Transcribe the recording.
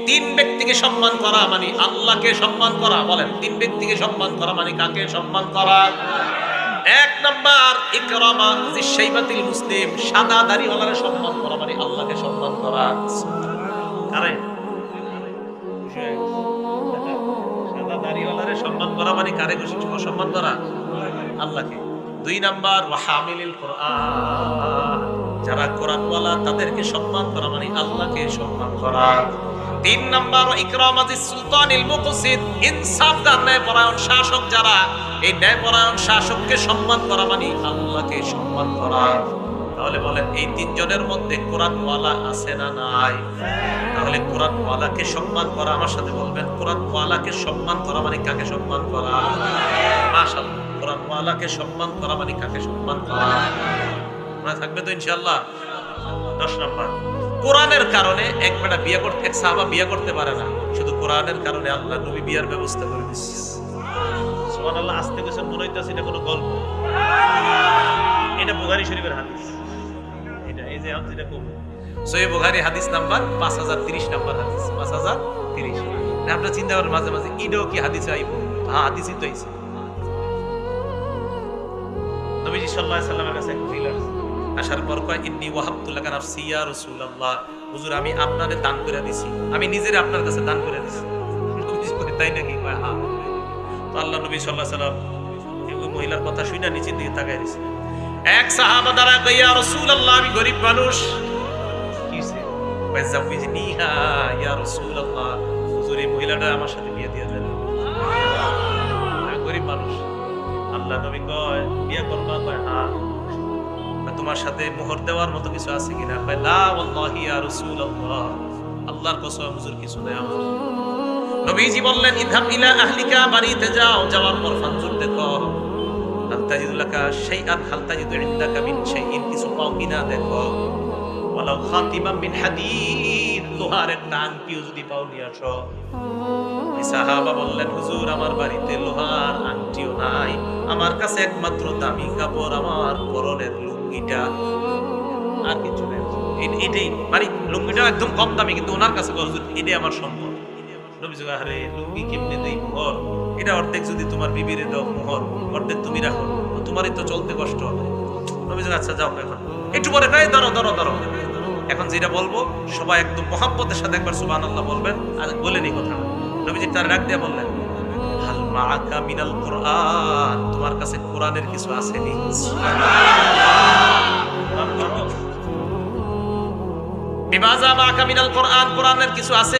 তিন ব্যক্তিকে সম্মান করা মানে আল্লাহকে সম্মান করা। বলেন, তিন ব্যক্তিকে সম্মান করা মানে কাকে সম্মান করা? এক নাম্বার ইকরামা যিশাইবাতিল মুসলিম, সাদা দাড়িওয়ালারে সম্মান করা মানে আল্লাহকে সম্মান করা। কারে? সাদা দাড়িওয়ালারে সম্মান করা মানে কারে সম্মান করা? আল্লাহকে। দুই নাম্বার ওয়া হামিলিল কোরআন, যারা কোরআনওয়ালা তাদেরকে সম্মান করা মানে আল্লাহকে সম্মান করা। তিন নাম্বার ইকরামাতিস সুলতানিল মুকসিদ, ইনসাফদার ন্যায়পরায়ণ শাসক যারা, এই ন্যায়পরায়ণ শাসককে সম্মান করা মানে আল্লাহকে সম্মান করা। তাহলে বলেন, এই তিনজনের মধ্যে কোরআনওয়ালা আছে না নাই? তাহলে কোরআনওয়ালাকে সম্মান করা, আমার সাথে বলবেন, কোরআনওয়ালাকে সম্মান করা মানে কাকে সম্মান করা? মাশাআল্লাহ, কোরআনওয়ালাকে সম্মান করা মানে কাকে সম্মান করা? মনে থাকবে তো ইনশাআল্লাহ। 10 নাম্বার, কোরআনের কারণে এক বেটা বিয়ে করতে, এক সাহাবা বিয়ে করতে পারে না, শুধু কোরআনের কারণে আল্লাহ নবী বিয়ার ব্যবস্থা করে দিয়েছে। সুবহানাল্লাহ। আস্তে কইছেন মনে হইতাছে এটা কোনো গল্প, এটা বুখারী শরীফের হাদিস। এটা এই যে যেটা কম সহিহ বুখারী হাদিস নাম্বার 5030 নাম্বার হাদিস, 5030। না আপনারা চিন্তা করেন মাঝে মাঝে ইডো কি হাদিসে আইবো? হ্যাঁ, হাদিসই তো আইছে। নবীজি সাল্লাল্লাহু আলাইহি সাল্লামের কাছে এক মহিলা আসার পর কয়, ইন্নী ওয়াহাবতু লাকা নাফসি ইয়া রাসূলুল্লাহ, হুজুর আমি আপনারে দান করে দিছি, আমি নিজেরে আপনার কাছে দান করে দিছি। নবীজি কয়, তাই নাকি? কয় হ্যাঁ। তো আল্লাহ নবী সাল্লাল্লাহু আলাইহি সাল্লাম ওই মহিলার কথা শুনে নিচের দিকে তাকায় দিয়েছে। এক সাহাবা দ্বারা কয়, ইয়া রাসূলুল্লাহ, আমি গরীব মানুষ, কিছে? কয় জাওয়াজনিহা ইয়া রাসূলুল্লাহ, হুজুর এই মহিলাটা আমার সাথে বিয়ে দিয়ে দেন, আমি গরীব মানুষ। আল্লাহ নবী কয়, বিয়ে করবা? কয় হ্যাঁ। তোমার সাথে মোহর দেওয়ার মতো কিছু আছে কিনা? কয় লা ওয়াল্লাহি ইয়া রাসূলুল্লাহ, আল্লাহর কসম হুজুর কিছু নাই আমার। নবীজি বললেন, ইযহাব ইলা আহলিকা, বাড়িতে যাও, যাওয়ার পর ফানজুর দেখো, হাল তাজিদু লাকা শাইআন, হাল তাজিদু ইনদাকা মিন শাইইন, কিছু পাও কিনা দেখো। ওয়ালাউ খাতিবাম মিন হাদিদ, লোহার একটা আংটিও যদি পাও নিয়ে আসো। ওই সাহাবা বললেন, হুজুর আমার বাড়িতে লোহার আংটিও নাই, আমার কাছে একমাত্র দামি কাপড় আমার পরনের লুঙ্গিটা, আর কিছু নেই। এটাই মানে লুঙ্গিটা একদম কম দামি, কিন্তু ওনার কাছে হুজুর এটাই আমার সম্পদ। নবীজি কয়, আরে লুঙ্গি কেমনে দেই মোহর? এটা অর্ধেক যদি তোমার বিবিরে দাও মোহর, অর্ধেক তুমি রাখো, তোমারই তো চলতে কষ্ট হবে। নবীজি আচ্ছা যাও, এখন একটু পরে প্রায় ধরো ধরো ধরো, এখন যেটা বলবো সবাই একদম মহব্বতের সাথে একবার সুবহানাল্লাহ বলবেন, আর বলেনি কথা। নবীজি তার ডাক দিয়ে বললেন, হাল মাআকা মিনাল কুরআন, তোমার কাছে কোরআনের কিছু আছে নি? বিমাযা মাআকা মিনাল কুরআন, কোরআনের কিছু আছে?